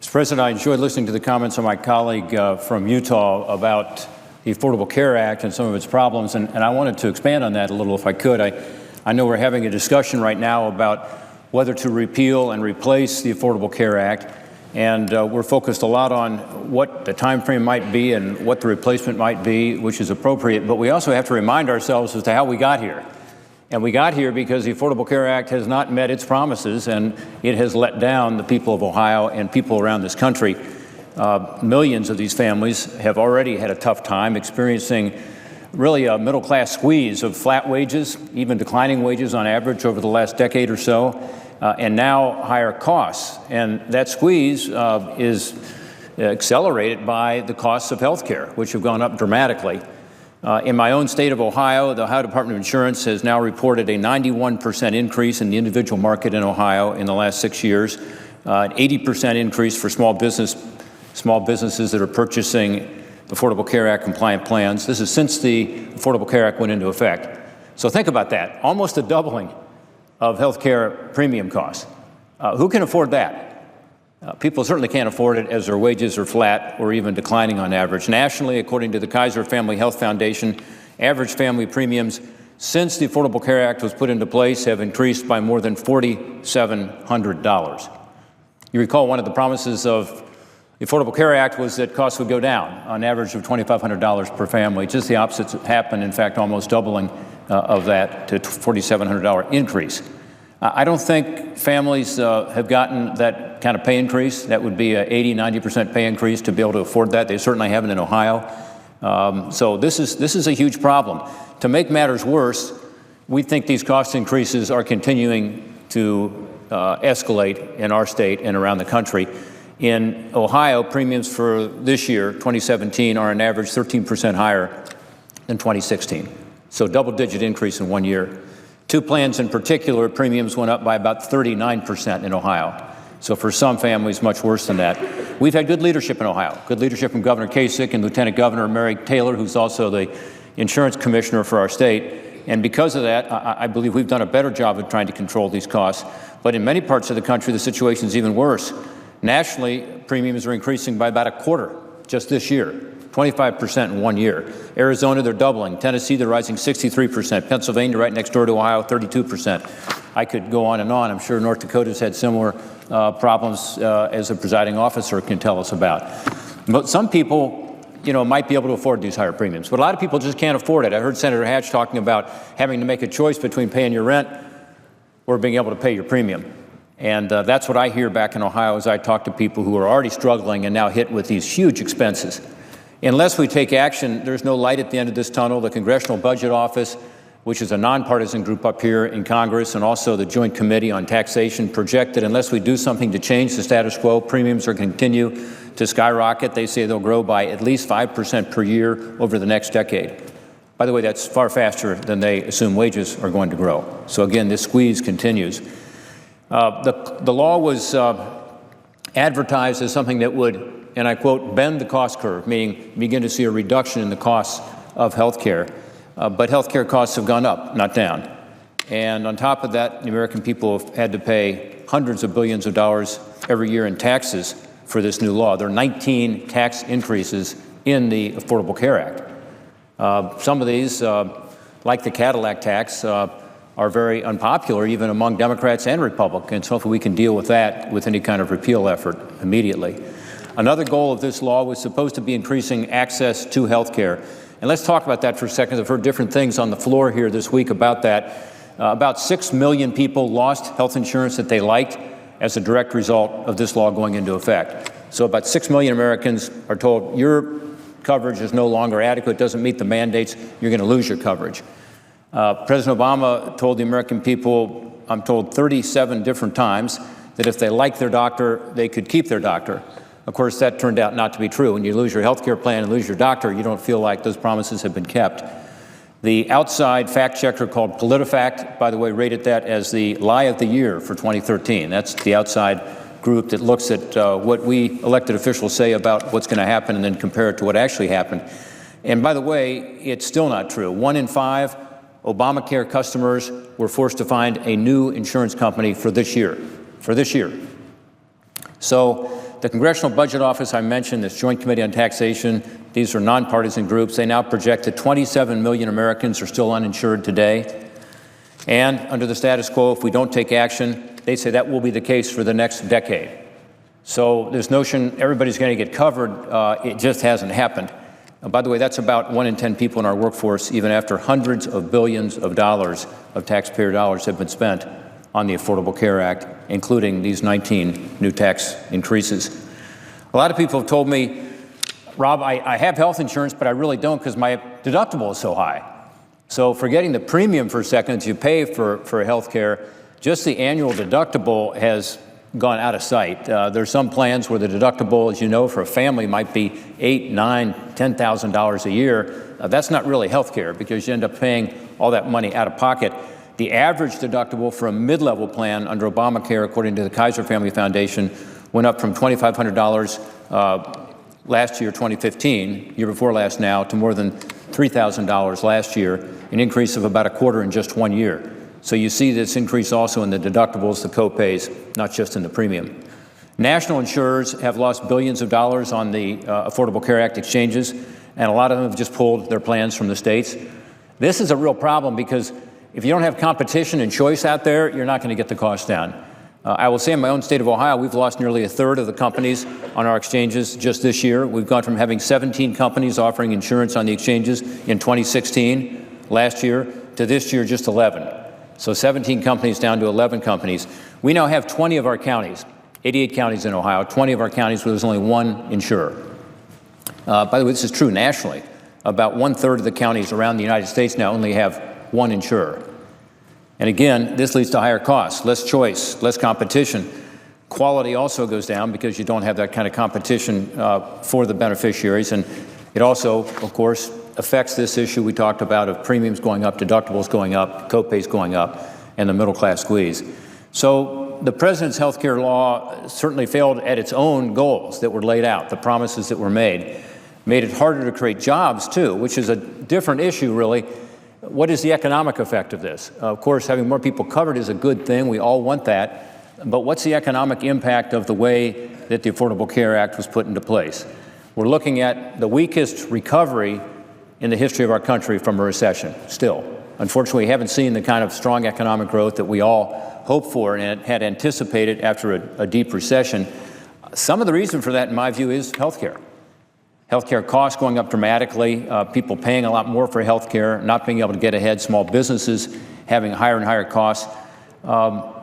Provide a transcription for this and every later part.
Mr. President, I enjoyed listening to the comments of my colleague from Utah about the Affordable Care Act and some of its problems, and I wanted to expand on that a little if I could. I know we're having a discussion right now about whether to repeal and replace the Affordable Care Act, and we're focused a lot on what the time frame might be and what the replacement might be, which is appropriate, but we also have to remind ourselves as to how we got here. And we got here because the Affordable Care Act has not met its promises, and it has let down the people of Ohio and people around this country. Millions of these families have already had a tough time experiencing really a middle-class squeeze of flat wages, even declining wages on average over the last decade or so, and now higher costs. And that squeeze is accelerated by the costs of health care, which have gone up dramatically. In my own state of Ohio, the Ohio Department of Insurance has now reported a 91% increase in the individual market in Ohio in the last 6 years, an 80% increase for small businesses that are purchasing Affordable Care Act compliant plans. This is since the Affordable Care Act went into effect. So think about that, almost a doubling of health care premium costs. Who can afford that? People certainly can't afford it as their wages are flat or even declining on average. Nationally, according to the Kaiser Family Health Foundation, average family premiums since the Affordable Care Act was put into place have increased by more than $4,700. You recall one of the promises of the Affordable Care Act was that costs would go down, on average of $2,500 per family. Just the opposite happened, in fact, almost doubling of that to $4,700 increase. I don't think families have gotten that kind of pay increase. That would be an 80–90% pay increase to be able to afford that. They certainly haven't in Ohio. So this is a huge problem. To make matters worse, we think these cost increases are continuing to escalate in our state and around the country. In Ohio, premiums for this year, 2017, are on average 13% higher than 2016. So double-digit increase in 1 year. Two plans in particular, premiums went up by about 39% in Ohio. So for some families, much worse than that. We've had good leadership in Ohio, good leadership from Governor Kasich and Lieutenant Governor Mary Taylor, who's also the insurance commissioner for our state. And because of that, I believe we've done a better job of trying to control these costs. But in many parts of the country, the situation is even worse. Nationally, premiums are increasing by about a quarter just this year. 25% in 1 year. Arizona, they're doubling. Tennessee, they're rising 63%. Pennsylvania, right next door to Ohio, 32%. I could go on and on. I'm sure North Dakota's had similar problems, as a presiding officer can tell us about. But some people, might be able to afford these higher premiums. But a lot of people just can't afford it. I heard Senator Hatch talking about having to make a choice between paying your rent or being able to pay your premium. And that's what I hear back in Ohio as I talk to people who are already struggling and now hit with these huge expenses. Unless we take action, there's no light at the end of this tunnel. The Congressional Budget Office, which is a nonpartisan group up here in Congress, and also the Joint Committee on Taxation, projected unless we do something to change the status quo, premiums are going to continue to skyrocket. They say they'll grow by at least 5% per year over the next decade. By the way, that's far faster than they assume wages are going to grow. So again, this squeeze continues. The law was advertised as something that would, and I quote, bend the cost curve, meaning begin to see a reduction in the costs of health care. But health care costs have gone up, not down. And on top of that, the American people have had to pay hundreds of billions of dollars every year in taxes for this new law. There are 19 tax increases in the Affordable Care Act. Some of these, like the Cadillac tax, are very unpopular even among Democrats and Republicans. Hopefully we can deal with that with any kind of repeal effort immediately. Another goal of this law was supposed to be increasing access to health care. And let's talk about that for a second. I've heard different things on the floor here this week about that. About 6 million people lost health insurance that they liked as a direct result of this law going into effect. So about 6 million Americans are told your coverage is no longer adequate, doesn't meet the mandates, you're going to lose your coverage. President Obama told the American people, I'm told 37 different times, that if they liked their doctor, they could keep their doctor. Of course, that turned out not to be true. When you lose your health care plan and lose your doctor, you don't feel like those promises have been kept. The outside fact checker called PolitiFact, by the way, rated that as the lie of the year for 2013. That's the outside group that looks at what we elected officials say about what's going to happen and then compare it to what actually happened. And by the way, it's still not true. 1 in 5 Obamacare customers were forced to find a new insurance company for this year. So the Congressional Budget Office I mentioned, this Joint Committee on Taxation, these are nonpartisan groups. They now project that 27 million Americans are still uninsured today. And under the status quo, if we don't take action, they say that will be the case for the next decade. So this notion everybody's going to get covered, it just hasn't happened. By the way, that's about 1 in 10 people in our workforce, even after hundreds of billions of dollars of taxpayer dollars have been spent on the Affordable Care Act, including these 19 new tax increases. A lot of people have told me, Rob, I have health insurance, but I really don't because my deductible is so high. So forgetting the premium for a second that you pay for health care, just the annual deductible has gone out of sight. There's some plans where the deductible, as you know, for a family might be $8,000, $9,000, $10,000 a year. That's not really health care because you end up paying all that money out of pocket. The average deductible for a mid-level plan under Obamacare, according to the Kaiser Family Foundation, went up from $2,500 last year, 2015, year before last now, to more than $3,000 last year, an increase of about a quarter in just 1 year. So you see this increase also in the deductibles, the co-pays, not just in the premium. National insurers have lost billions of dollars on the Affordable Care Act exchanges, and a lot of them have just pulled their plans from the states. This is a real problem because if you don't have competition and choice out there, you're not going to get the cost down. I will say in my own state of Ohio, we've lost nearly a third of the companies on our exchanges just this year. We've gone from having 17 companies offering insurance on the exchanges in 2016, last year, to this year just 11. So 17 companies down to 11 companies. We now have 20 of our counties, 88 counties in Ohio, 20 of our counties where there's only one insurer. By the way, this is true nationally. About 1/3 of the counties around the United States now only have one insurer. And again, this leads to higher costs, less choice, less competition. Quality also goes down because you don't have that kind of competition for the beneficiaries. And it also, of course, affects this issue we talked about of premiums going up, deductibles going up, co-pays going up, and the middle class squeeze. So the president's health care law certainly failed at its own goals that were laid out, the promises that were made it harder to create jobs too, which is a different issue really. What is the economic effect of this? Of course, having more people covered is a good thing. We all want that. But what's the economic impact of the way that the Affordable Care Act was put into place? We're looking at the weakest recovery in the history of our country from a recession, still. Unfortunately, we haven't seen the kind of strong economic growth that we all hoped for and had anticipated after a deep recession. Some of the reason for that, in my view, is healthcare. Healthcare costs going up dramatically, people paying a lot more for healthcare, not being able to get ahead, small businesses having higher and higher costs.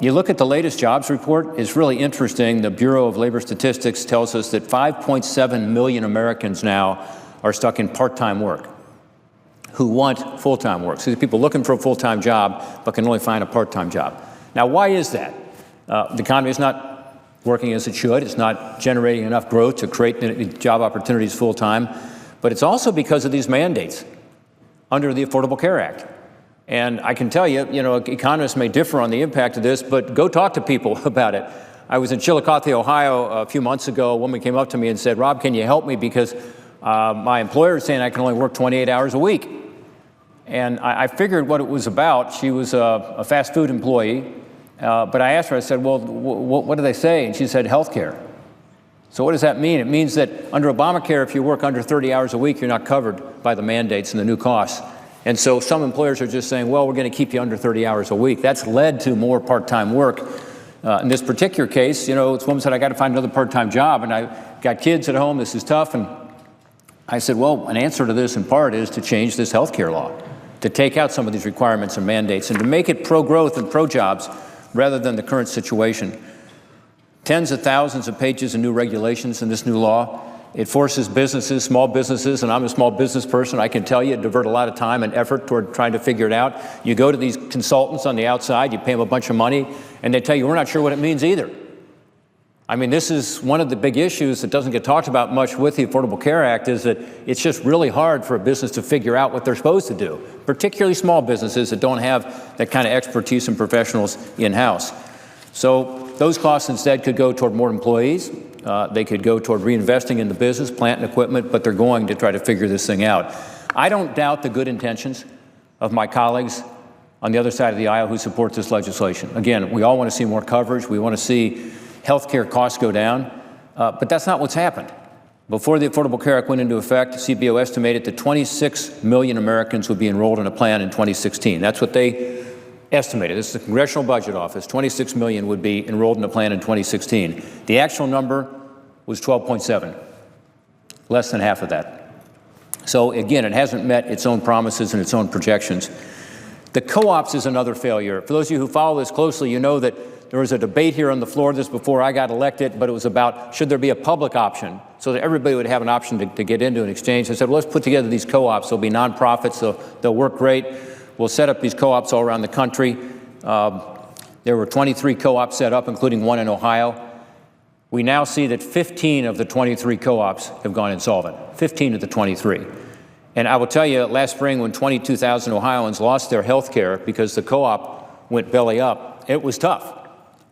You look at the latest jobs report, it's really interesting. The Bureau of Labor Statistics tells us that 5.7 million Americans now are stuck in part-time work who want full-time work. So these people looking for a full-time job but can only find a part-time job. Now, why is that? The economy is not working as it should. It's not generating enough growth to create job opportunities full-time. But it's also because of these mandates under the Affordable Care Act. And I can tell you, economists may differ on the impact of this, but go talk to people about it. I was in Chillicothe, Ohio a few months ago. A woman came up to me and said, Rob, can you help me? Because my employer is saying I can only work 28 hours a week. And I figured what it was about. She was a fast food employee. But I asked her, I said, well, what do they say? And she said, health care. So what does that mean? It means that under Obamacare, if you work under 30 hours a week, you're not covered by the mandates and the new costs. And so some employers are just saying, well, we're going to keep you under 30 hours a week. That's led to more part-time work. In this particular case, this woman said, I got to find another part-time job, and I got kids at home. This is tough. And I said, well, an answer to this in part is to change this health care law, to take out some of these requirements and mandates, and to make it pro-growth and pro-jobs rather than the current situation. Tens of thousands of pages of new regulations in this new law. It forces businesses, small businesses, and I'm a small business person, I can tell you, divert a lot of time and effort toward trying to figure it out. You go to these consultants on the outside, you pay them a bunch of money, and they tell you, we're not sure what it means either. I mean, this is one of the big issues that doesn't get talked about much with the Affordable Care Act, is that it's just really hard for a business to figure out what they're supposed to do, particularly small businesses that don't have that kind of expertise and professionals in-house. So those costs instead could go toward more employees. They could go toward reinvesting in the business, plant and equipment, but they're going to try to figure this thing out. I don't doubt the good intentions of my colleagues on the other side of the aisle who support this legislation. Again, we all want to see more coverage. We want to see health care costs go down, but that's not what's happened. Before the Affordable Care Act went into effect, CBO estimated that 26 million Americans would be enrolled in a plan in 2016. That's what they estimated. This is the Congressional Budget Office. 26 million would be enrolled in a plan in 2016. The actual number was 12.7, less than half of that. So again, it hasn't met its own promises and its own projections. The co-ops is another failure. For those of you who follow this closely, you know that there was a debate here on the floor this before I got elected, but it was about should there be a public option so that everybody would have an option to get into an exchange. I said, well, let's put together these co-ops. They'll be nonprofits. They'll work great. We'll set up these co-ops all around the country. There were 23 co-ops set up, including one in Ohio. We now see that 15 of the 23 co-ops have gone insolvent, 15 of the 23. And I will tell you, last spring when 22,000 Ohioans lost their health care because the co-op went belly up, it was tough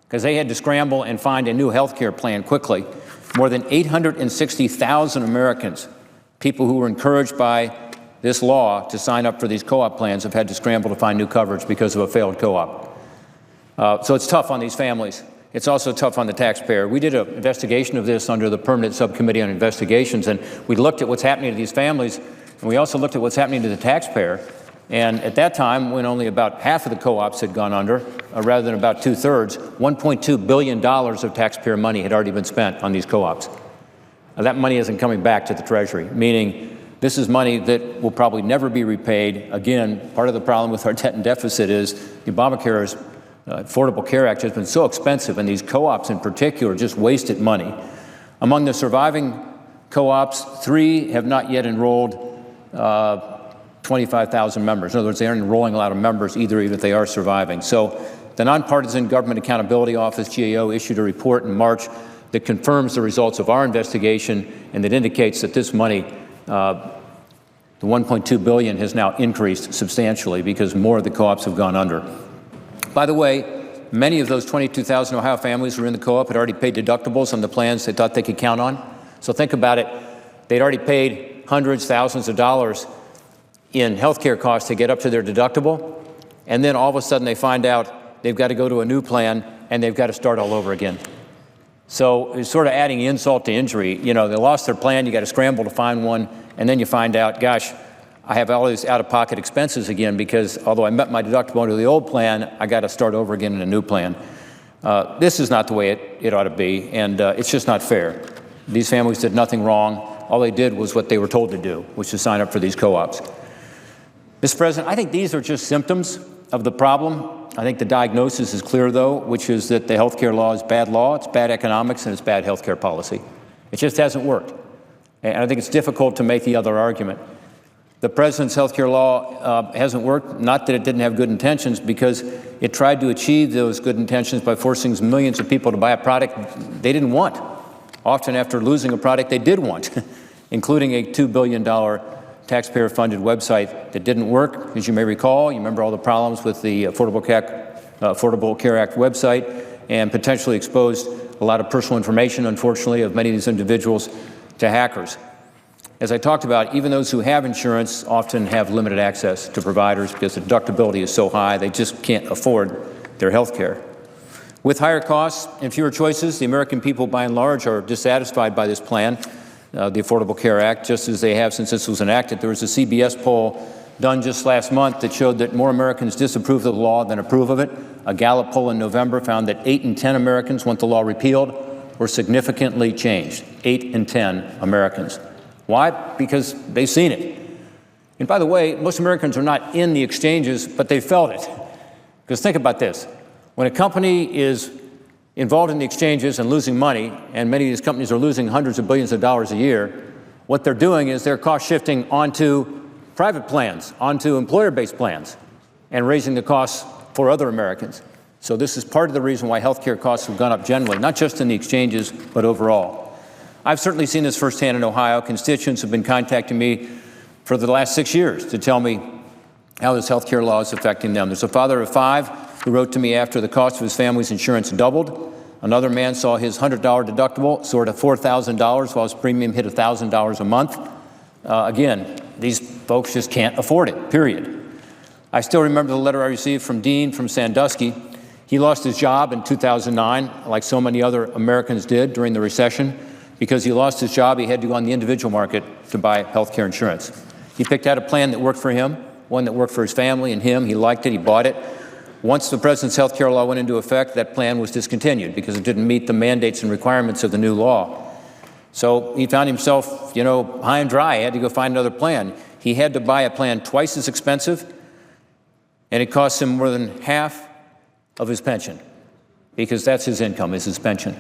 because they had to scramble and find a new health care plan quickly. More than 860,000 Americans, people who were encouraged by this law to sign up for these co-op plans, have had to scramble to find new coverage because of a failed co-op. So it's tough on these families. It's also tough on the taxpayer. We did an investigation of this under the Permanent Subcommittee on Investigations, and we looked at what's happening to these families, and we also looked at what's happening to the taxpayer. And at that time, when only about half of the co-ops had gone under, rather than about two-thirds, $1.2 billion of taxpayer money had already been spent on these co-ops. Now, that money isn't coming back to the Treasury, meaning this is money that will probably never be repaid. Again, part of the problem with our debt and deficit is the Obamacare's Affordable Care Act has been so expensive, and these co-ops in particular just wasted money. Among the surviving co-ops, 3 have not yet enrolled 25,000 members. In other words, they aren't enrolling a lot of members either, even if they are surviving. So the Nonpartisan Government Accountability Office, GAO, issued a report in March that confirms the results of our investigation and that indicates that this money, the $1.2 billion, has now increased substantially because more of the co-ops have gone under. By the way, many of those 22,000 Ohio families who were in the co-op had already paid deductibles on the plans they thought they could count on. So think about it. They'd already paid hundreds, thousands of dollars in health care costs to get up to their deductible, and then all of a sudden they find out they've got to go to a new plan and they've got to start all over again. So it's sort of adding insult to injury. You know, they lost their plan, you got to scramble to find one, and then you find out, gosh, I have all these out-of-pocket expenses again because although I met my deductible under the old plan, I got to start over again in a new plan. This is not the way it ought to be, and it's just not fair. These families did nothing wrong. All they did was what they were told to do, which is sign up for these co-ops. Mr. President, I think these are just symptoms of the problem. I think the diagnosis is clear, though, which is that the health care law is bad law, it's bad economics, and it's bad health care policy. It just hasn't worked. And I think it's difficult to make the other argument. The president's health care law hasn't worked, not that it didn't have good intentions, because it tried to achieve those good intentions by forcing millions of people to buy a product they didn't want, often after losing a product they did want, including a $2 billion taxpayer-funded website that didn't work. As you may recall, you remember all the problems with the Affordable Care Act website, and potentially exposed a lot of personal information, unfortunately, of many of these individuals to hackers. As I talked about, even those who have insurance often have limited access to providers because the deductibility is so high, they just can't afford their health care. With higher costs and fewer choices, the American people, by and large, are dissatisfied by this plan, the Affordable Care Act, just as they have since this was enacted. There was a CBS poll done just last month that showed that more Americans disapprove of the law than approve of it. A Gallup poll in November found that 8 in 10 Americans want the law repealed or significantly changed. 8 in 10 Americans. Why? Because they've seen it. And by the way, most Americans are not in the exchanges, but they felt it. Because think about this. When a company is involved in the exchanges and losing money, and many of these companies are losing hundreds of billions of dollars a year, what they're doing is they're cost shifting onto private plans, onto employer-based plans, and raising the costs for other Americans. So this is part of the reason why health care costs have gone up generally, not just in the exchanges, but overall. I've certainly seen this firsthand in Ohio. Constituents have been contacting me for the last 6 years to tell me how this health care law is affecting them. There's a father of 5 who wrote to me after the cost of his family's insurance doubled. Another man saw his $100 deductible soar to $4,000 while his premium hit $1,000 a month. Again, these folks just can't afford it, period. I still remember the letter I received from Dean from Sandusky. He lost his job in 2009, like so many other Americans did during the recession. Because he lost his job, he had to go on the individual market to buy health care insurance. He picked out a plan that worked for him, one that worked for his family and him. He liked it, he bought it. Once the president's health care law went into effect, that plan was discontinued because it didn't meet the mandates and requirements of the new law. So he found himself, high and dry. He had to go find another plan. He had to buy a plan twice as expensive, and it cost him more than half of his pension, because that's his income, is his pension.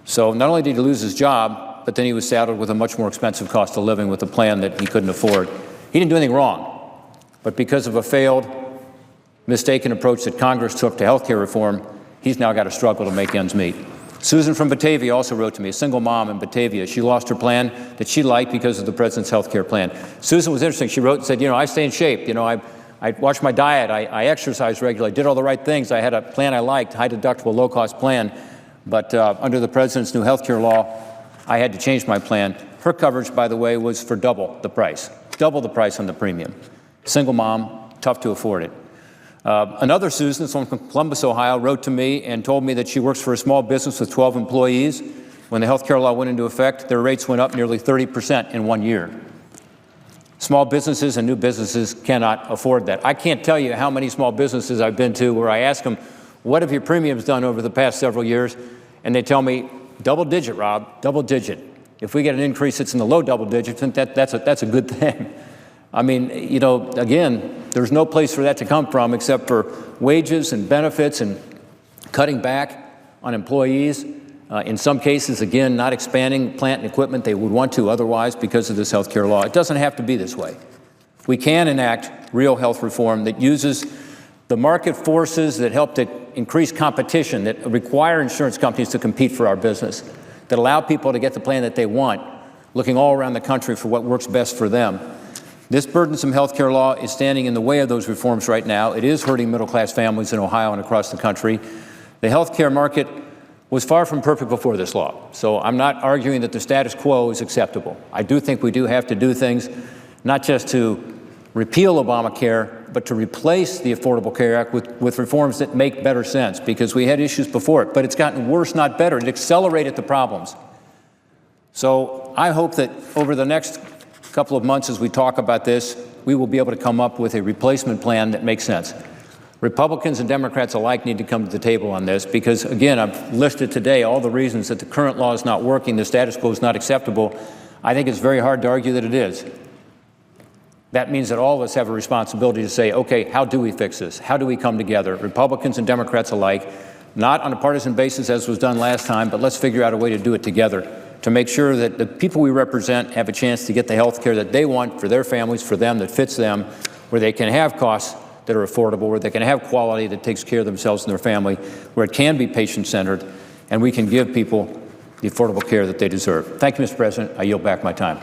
So not only did he lose his job, but then he was saddled with a much more expensive cost of living with a plan that he couldn't afford. He didn't do anything wrong, but because of a failed, mistaken approach that Congress took to health care reform, he's now got to struggle to make ends meet. Susan from Batavia also wrote to me, a single mom in Batavia. She lost her plan that she liked because of the president's health care plan. Susan was interesting. She wrote and said, I stay in shape. I watched my diet. I exercised regularly. I did all the right things. I had a plan I liked, high deductible, low cost plan. But under the president's new health care law, I had to change my plan. Her coverage, by the way, was for double the price on the premium. Single mom, tough to afford it. Another Susan from Columbus, Ohio, wrote to me and told me that she works for a small business with 12 employees. When the health care law went into effect, their rates went up nearly 30% in 1 year. Small businesses and new businesses cannot afford that. I can't tell you how many small businesses I've been to where I ask them, what have your premiums done over the past several years? And they tell me, double digit, Rob, double digit. If we get an increase that's in the low double digits, that's a good thing. I mean, again, there's no place for that to come from except for wages and benefits and cutting back on employees. In some cases, again, not expanding plant and equipment they would want to otherwise because of this health care law. It doesn't have to be this way. We can enact real health reform that uses the market forces that help to increase competition, that require insurance companies to compete for our business, that allow people to get the plan that they want, looking all around the country for what works best for them. This burdensome health care law is standing in the way of those reforms right now. It is hurting middle-class families in Ohio and across the country. The health care market was far from perfect before this law. So I'm not arguing that the status quo is acceptable. I do think we do have to do things, not just to repeal Obamacare, but to replace the Affordable Care Act with reforms that make better sense, because we had issues before it, but it's gotten worse, not better. It accelerated the problems. So I hope that over the next couple of months as we talk about this, we will be able to come up with a replacement plan that makes sense. Republicans and Democrats alike need to come to the table on this because, again, I've listed today all the reasons that the current law is not working, the status quo is not acceptable. I think it's very hard to argue that it is. That means that all of us have a responsibility to say, okay, how do we fix this? How do we come together, Republicans and Democrats alike, not on a partisan basis as was done last time, but let's figure out a way to do it together to make sure that the people we represent have a chance to get the health care that they want for their families, for them, that fits them, where they can have costs that are affordable, where they can have quality that takes care of themselves and their family, where it can be patient-centered, and we can give people the affordable care that they deserve. Thank you, Mr. President. I yield back my time.